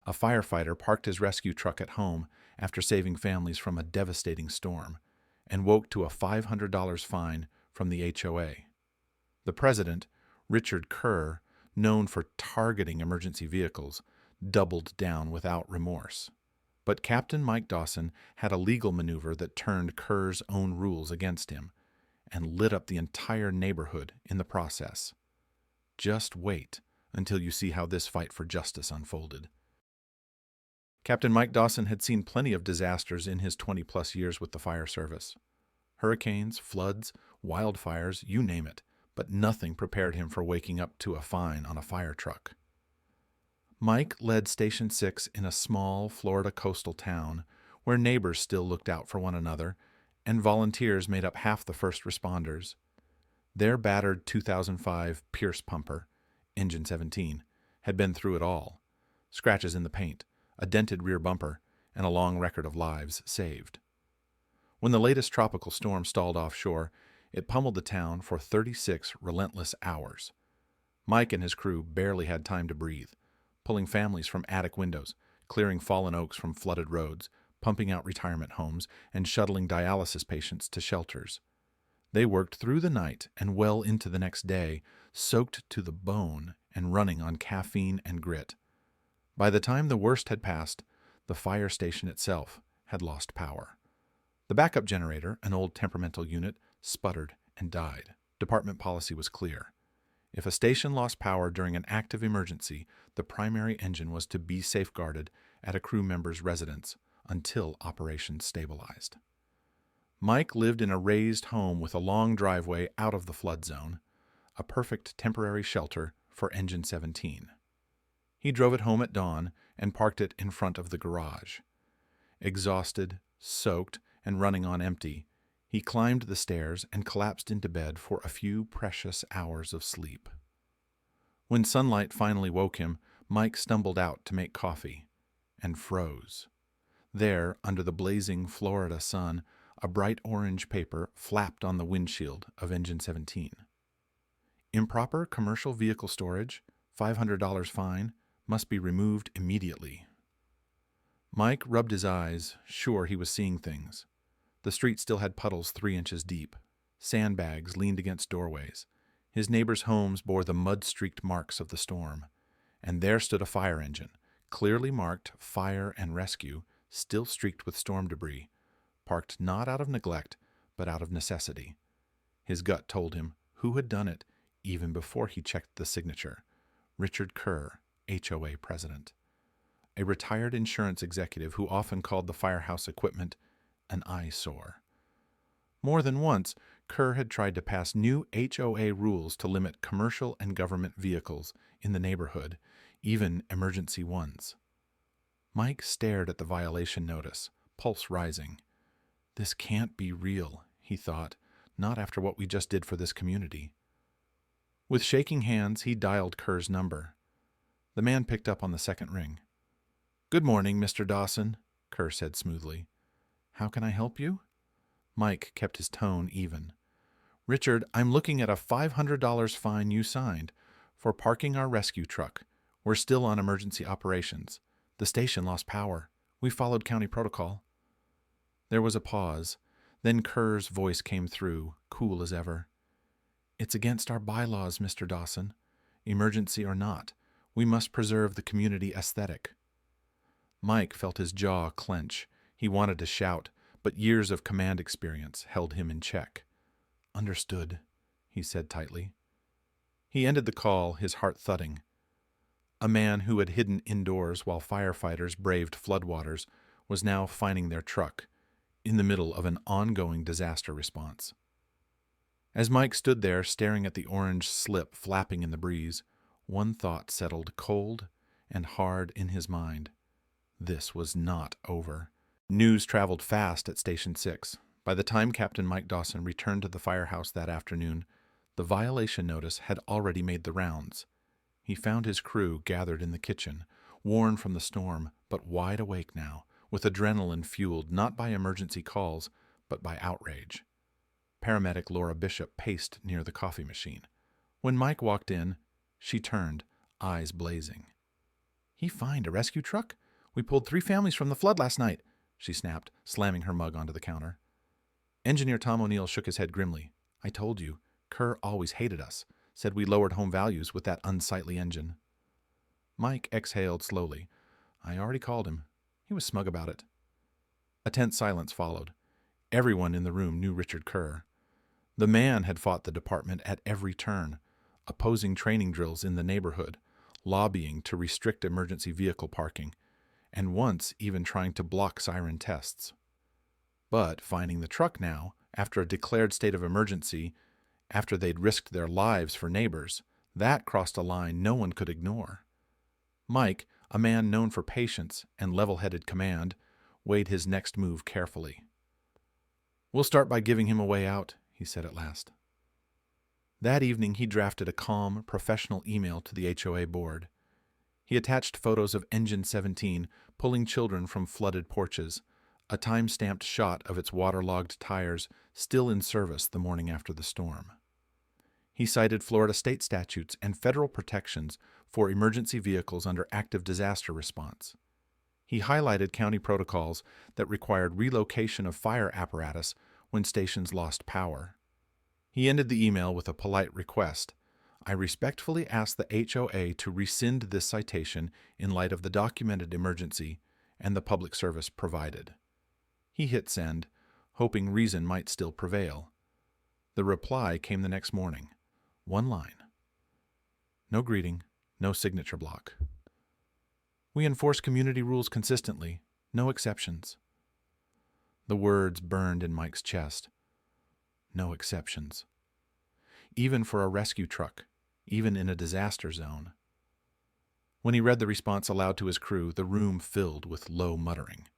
A firefighter parked his rescue truck at home after saving families from a devastating storm and woke to a $500 fine from the HOA. The president, Richard Kerr, known for targeting emergency vehicles, doubled down without remorse. But Captain Mike Dawson had a legal maneuver that turned Kerr's own rules against him and lit up the entire neighborhood in the process. Just wait until you see how this fight for justice unfolded. Captain Mike Dawson had seen plenty of disasters in his 20-plus years with the fire service. Hurricanes, floods, wildfires, you name it, but nothing prepared him for waking up to a fine on a fire truck. Mike led Station 6 in a small Florida coastal town where neighbors still looked out for one another and volunteers made up half the first responders. Their battered 2005 Pierce pumper, Engine 17, had been through it all. Scratches in the paint, a dented rear bumper, and a long record of lives saved. When the latest tropical storm stalled offshore, it pummeled the town for 36 relentless hours. Mike and his crew barely had time to breathe, pulling families from attic windows, clearing fallen oaks from flooded roads, pumping out retirement homes, and shuttling dialysis patients to shelters. They worked through the night and well into the next day, soaked to the bone and running on caffeine and grit. By the time the worst had passed, the fire station itself had lost power. The backup generator, an old temperamental unit, sputtered and died. Department policy was clear. If a station lost power during an active emergency, the primary engine was to be safeguarded at a crew member's residence until operations stabilized. Mike lived in a raised home with a long driveway out of the flood zone, a perfect temporary shelter for Engine 17. He drove it home at dawn and parked it in front of the garage. Exhausted, soaked, and running on empty, he climbed the stairs and collapsed into bed for a few precious hours of sleep. When sunlight finally woke him, Mike stumbled out to make coffee and froze. There, under the blazing Florida sun, a bright orange paper flapped on the windshield of Engine 17. Improper commercial vehicle storage, $500 fine, must be removed immediately. Mike rubbed his eyes, sure he was seeing things. The street still had puddles 3 inches deep. Sandbags leaned against doorways. His neighbors' homes bore the mud-streaked marks of the storm. And there stood a fire engine, clearly marked fire and rescue, still streaked with storm debris, parked not out of neglect, but out of necessity. His gut told him who had done it even before he checked the signature: Richard Kerr, HOA president. A retired insurance executive who often called the firehouse equipment an eyesore. More than once, Kerr had tried to pass new HOA rules to limit commercial and government vehicles in the neighborhood, even emergency ones. Mike stared at the violation notice, pulse rising. This can't be real, he thought, not after what we just did for this community. With shaking hands, he dialed Kerr's number. The man picked up on the second ring. "Good morning, Mr. Dawson," Kerr said smoothly. "How can I help you?" Mike kept his tone even. "Richard, I'm looking at a $500 fine you signed for parking our rescue truck. We're still on emergency operations. The station lost power. We followed county protocol." There was a pause. Then Kerr's voice came through, cool as ever. "It's against our bylaws, Mr. Dawson. Emergency or not, we must preserve the community aesthetic." Mike felt his jaw clench. He wanted to shout, but years of command experience held him in check. "Understood," he said tightly. He ended the call, his heart thudding. A man who had hidden indoors while firefighters braved floodwaters was now finding their truck in the middle of an ongoing disaster response. As Mike stood there staring at the orange slip flapping in the breeze, one thought settled cold and hard in his mind. This was not over. News traveled fast at Station 6. By the time Captain Mike Dawson returned to the firehouse that afternoon, the violation notice had already made the rounds. He found his crew gathered in the kitchen, worn from the storm, but wide awake now, with adrenaline fueled not by emergency calls, but by outrage. Paramedic Laura Bishop paced near the coffee machine. When Mike walked in, she turned, eyes blazing. "He fined a rescue truck? We pulled 3 families from the flood last night," she snapped, slamming her mug onto the counter. Engineer Tom O'Neill shook his head grimly. "I told you, Kerr always hated us, said we lowered home values with that unsightly engine." Mike exhaled slowly. "I already called him. He was smug about it." A tense silence followed. Everyone in the room knew Richard Kerr. The man had fought the department at every turn, opposing training drills in the neighborhood, lobbying to restrict emergency vehicle parking, and once even trying to block siren tests. But finding the truck now, after a declared state of emergency, after they'd risked their lives for neighbors, that crossed a line no one could ignore. Mike, a man known for patience and level-headed command, weighed his next move carefully. "We'll start by giving him a way out," he said at last. That evening he drafted a calm, professional email to the HOA board. He attached photos of Engine 17 pulling children from flooded porches, a time-stamped shot of its waterlogged tires still in service the morning after the storm. He cited Florida state statutes and federal protections for emergency vehicles under active disaster response. He highlighted county protocols that required relocation of fire apparatus when stations lost power. He ended the email with a polite request. "I respectfully ask the HOA to rescind this citation in light of the documented emergency and the public service provided." He hit send, hoping reason might still prevail. The reply came the next morning. One line. "No greeting, no signature block. We enforce community rules consistently, no exceptions." The words burned in Mike's chest. No exceptions. Even for a rescue truck, even in a disaster zone. When he read the response aloud to his crew, the room filled with low muttering.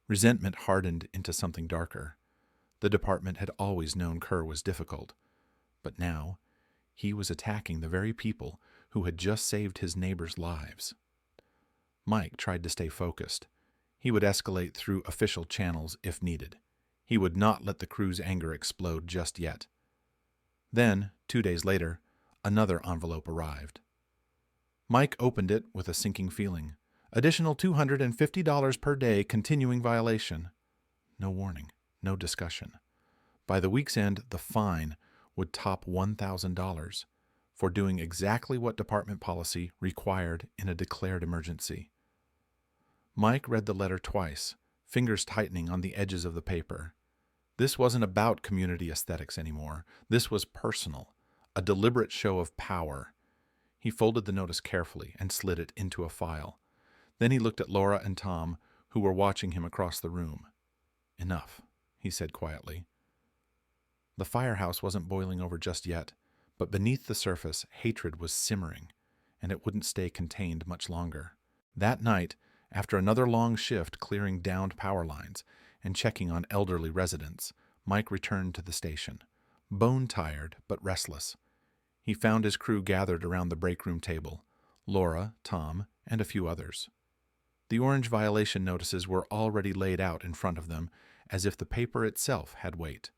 Resentment hardened into something darker. The department had always known Kerr was difficult, but now he was attacking the very people who had just saved his neighbors' lives. Mike tried to stay focused. He would escalate through official channels if needed. He would not let the crew's anger explode just yet. Then, 2 days later, another envelope arrived. Mike opened it with a sinking feeling. Additional $250 per day continuing violation. No warning, no discussion. By the week's end, the fine would top $1,000 for doing exactly what department policy required in a declared emergency. Mike read the letter twice, fingers tightening on the edges of the paper. This wasn't about community aesthetics anymore. This was personal, a deliberate show of power. He folded the notice carefully and slid it into a file. Then he looked at Laura and Tom, who were watching him across the room. "Enough," he said quietly. The firehouse wasn't boiling over just yet, but beneath the surface, hatred was simmering, and it wouldn't stay contained much longer. That night, after another long shift clearing downed power lines and checking on elderly residents, Mike returned to the station, bone-tired but restless. He found his crew gathered around the break room table, Laura, Tom, and a few others. The orange violation notices were already laid out in front of them, as if the paper itself had weight.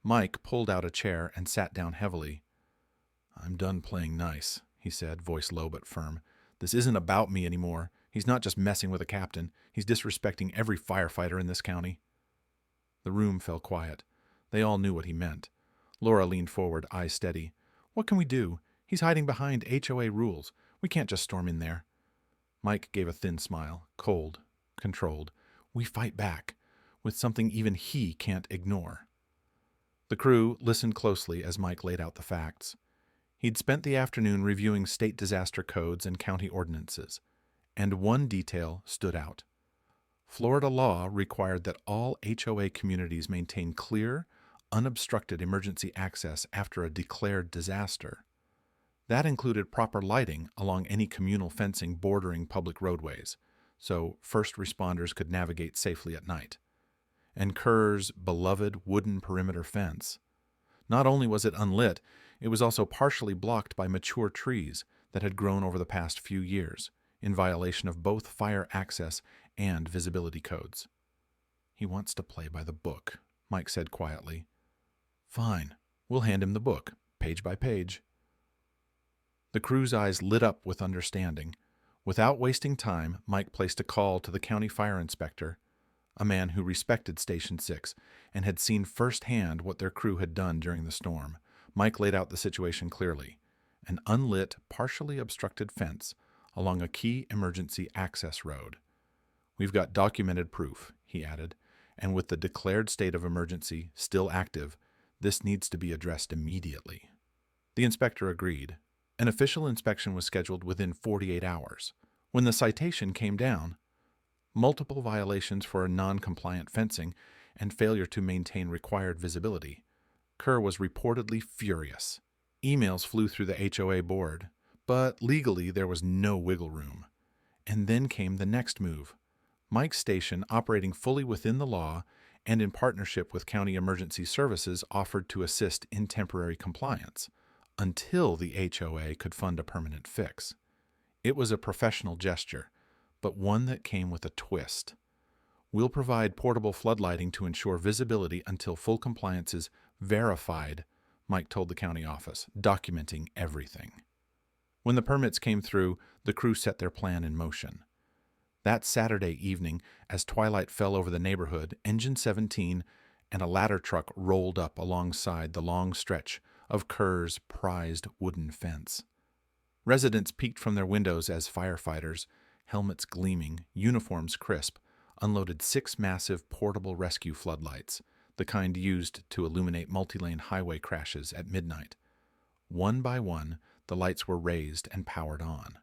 Mike pulled out a chair and sat down heavily. "I'm done playing nice," he said, voice low but firm. "This isn't about me anymore. He's not just messing with a captain. He's disrespecting every firefighter in this county." The room fell quiet. They all knew what he meant. Laura leaned forward, eyes steady. "What can we do? He's hiding behind HOA rules. We can't just storm in there." Mike gave a thin smile, cold, controlled. "We fight back, with something even he can't ignore." The crew listened closely as Mike laid out the facts. He'd spent the afternoon reviewing state disaster codes and county ordinances, and one detail stood out. Florida law required that all HOA communities maintain clear, unobstructed emergency access after a declared disaster. That included proper lighting along any communal fencing bordering public roadways, so first responders could navigate safely at night. And Kerr's beloved wooden perimeter fence. Not only was it unlit, it was also partially blocked by mature trees that had grown over the past few years, in violation of both fire access and visibility codes. "He wants to play by the book," Mike said quietly. "Fine, we'll hand him the book, page by page." The crew's eyes lit up with understanding. Without wasting time, Mike placed a call to the county fire inspector, a man who respected Station 6 and had seen firsthand what their crew had done during the storm. Mike laid out the situation clearly: an unlit, partially obstructed fence along a key emergency access road. "We've got documented proof," he added, "and with the declared state of emergency still active, this needs to be addressed immediately." The inspector agreed. An official inspection was scheduled within 48 hours. When the citation came down, multiple violations for non-compliant fencing and failure to maintain required visibility, Kerr was reportedly furious. Emails flew through the HOA board, but legally there was no wiggle room. And then came the next move. Mike's station, operating fully within the law and in partnership with county emergency services, offered to assist in temporary compliance until the HOA could fund a permanent fix. It was a professional gesture, but one that came with a twist. "We'll provide portable floodlighting to ensure visibility until full compliance is verified," Mike told the county office, documenting everything. When the permits came through, the crew set their plan in motion. That Saturday evening, as twilight fell over the neighborhood, Engine 17 and a ladder truck rolled up alongside the long stretch of Kerr's prized wooden fence. Residents peeked from their windows as firefighters, helmets gleaming, uniforms crisp, unloaded 6 massive portable rescue floodlights, the kind used to illuminate multi-lane highway crashes at midnight. One by one, the lights were raised and powered on.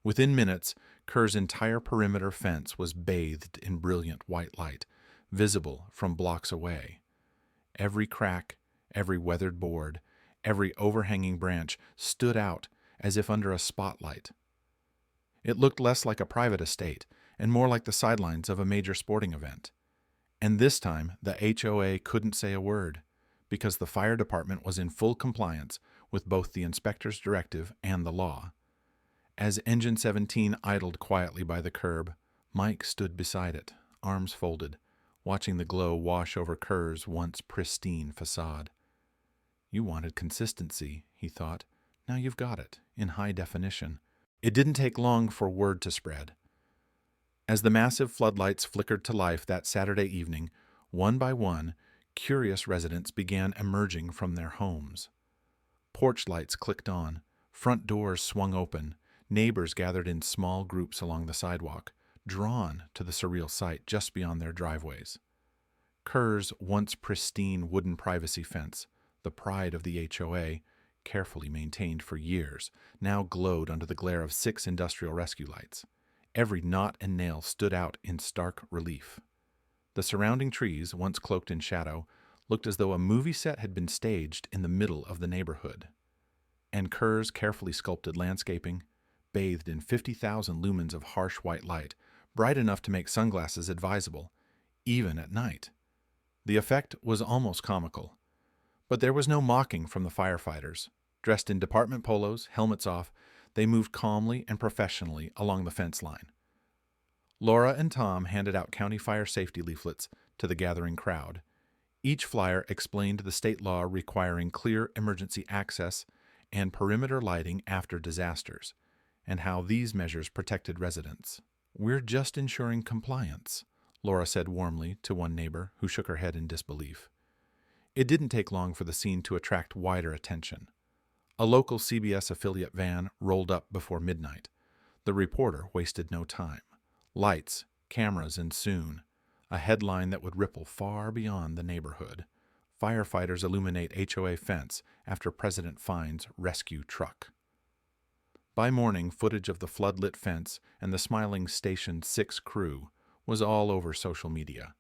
Within minutes, Kerr's entire perimeter fence was bathed in brilliant white light, visible from blocks away. Every crack, every weathered board, every overhanging branch stood out as if under a spotlight. It looked less like a private estate and more like the sidelines of a major sporting event. And this time, the HOA couldn't say a word, because the fire department was in full compliance with both the inspector's directive and the law. As Engine 17 idled quietly by the curb, Mike stood beside it, arms folded, watching the glow wash over Kerr's once pristine facade. "You wanted consistency," he thought. "Now you've got it, in high definition." It didn't take long for word to spread. As the massive floodlights flickered to life that Saturday evening, one by one, curious residents began emerging from their homes. Porch lights clicked on, front doors swung open, neighbors gathered in small groups along the sidewalk, drawn to the surreal sight just beyond their driveways. Kerr's once pristine wooden privacy fence, the pride of the HOA, carefully maintained for years, now glowed under the glare of 6 industrial rescue lights. Every knot and nail stood out in stark relief. The surrounding trees, once cloaked in shadow, looked as though a movie set had been staged in the middle of the neighborhood. And Kerr's carefully sculpted landscaping, bathed in 50,000 lumens of harsh white light, bright enough to make sunglasses advisable, even at night. The effect was almost comical. But there was no mocking from the firefighters. Dressed in department polos, helmets off, they moved calmly and professionally along the fence line. Laura and Tom handed out county fire safety leaflets to the gathering crowd. Each flyer explained the state law requiring clear emergency access and perimeter lighting after disasters, and how these measures protected residents. "We're just ensuring compliance," Laura said warmly to one neighbor who shook her head in disbelief. It didn't take long for the scene to attract wider attention. A local CBS affiliate van rolled up before midnight. The reporter wasted no time. Lights, cameras, and soon, a headline that would ripple far beyond the neighborhood. "Firefighters illuminate HOA fence after President finds rescue truck." By morning, footage of the flood-lit fence and the smiling Station 6 crew was all over social media.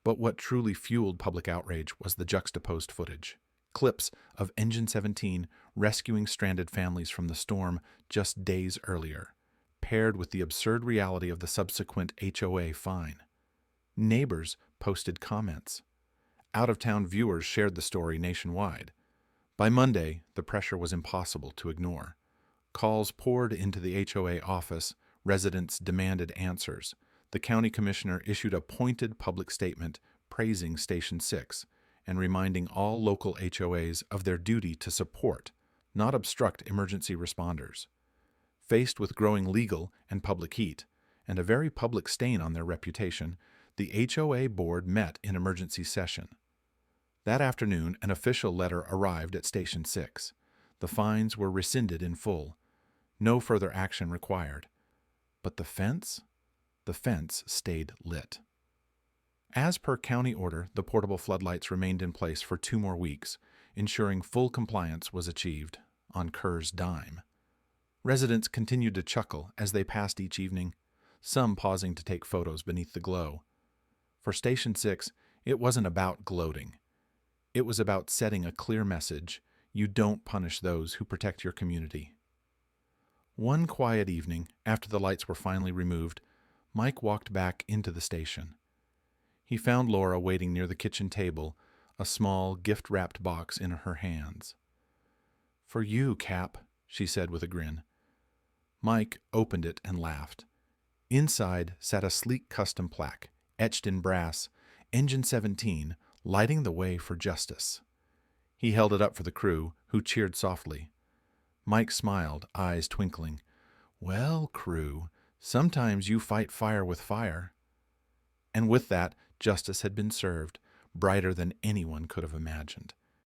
But what truly fueled public outrage was the juxtaposed footage. Clips of Engine 17 rescuing stranded families from the storm just days earlier, paired with the absurd reality of the subsequent HOA fine. Neighbors posted comments. Out-of-town viewers shared the story nationwide. By Monday, the pressure was impossible to ignore. Calls poured into the HOA office. Residents demanded answers. The county commissioner issued a pointed public statement praising Station 6 and reminding all local HOAs of their duty to support, not obstruct, emergency responders. Faced with growing legal and public heat, and a very public stain on their reputation, the HOA board met in emergency session. That afternoon, an official letter arrived at Station 6. The fines were rescinded in full. No further action required. But the fence? The fence stayed lit. As per county order, the portable floodlights remained in place for 2 more weeks, ensuring full compliance was achieved, on Kerr's dime. Residents continued to chuckle as they passed each evening, some pausing to take photos beneath the glow. For Station 6, it wasn't about gloating. It was about setting a clear message: you don't punish those who protect your community. One quiet evening, after the lights were finally removed, Mike walked back into the station. He found Laura waiting near the kitchen table, a small, gift-wrapped box in her hands. "For you, Cap," she said with a grin. Mike opened it and laughed. Inside sat a sleek custom plaque, etched in brass, Engine 17, lighting the way for justice. He held it up for the crew, who cheered softly. Mike smiled, eyes twinkling. "Well, crew, sometimes you fight fire with fire." And with that, justice had been served, brighter than anyone could have imagined.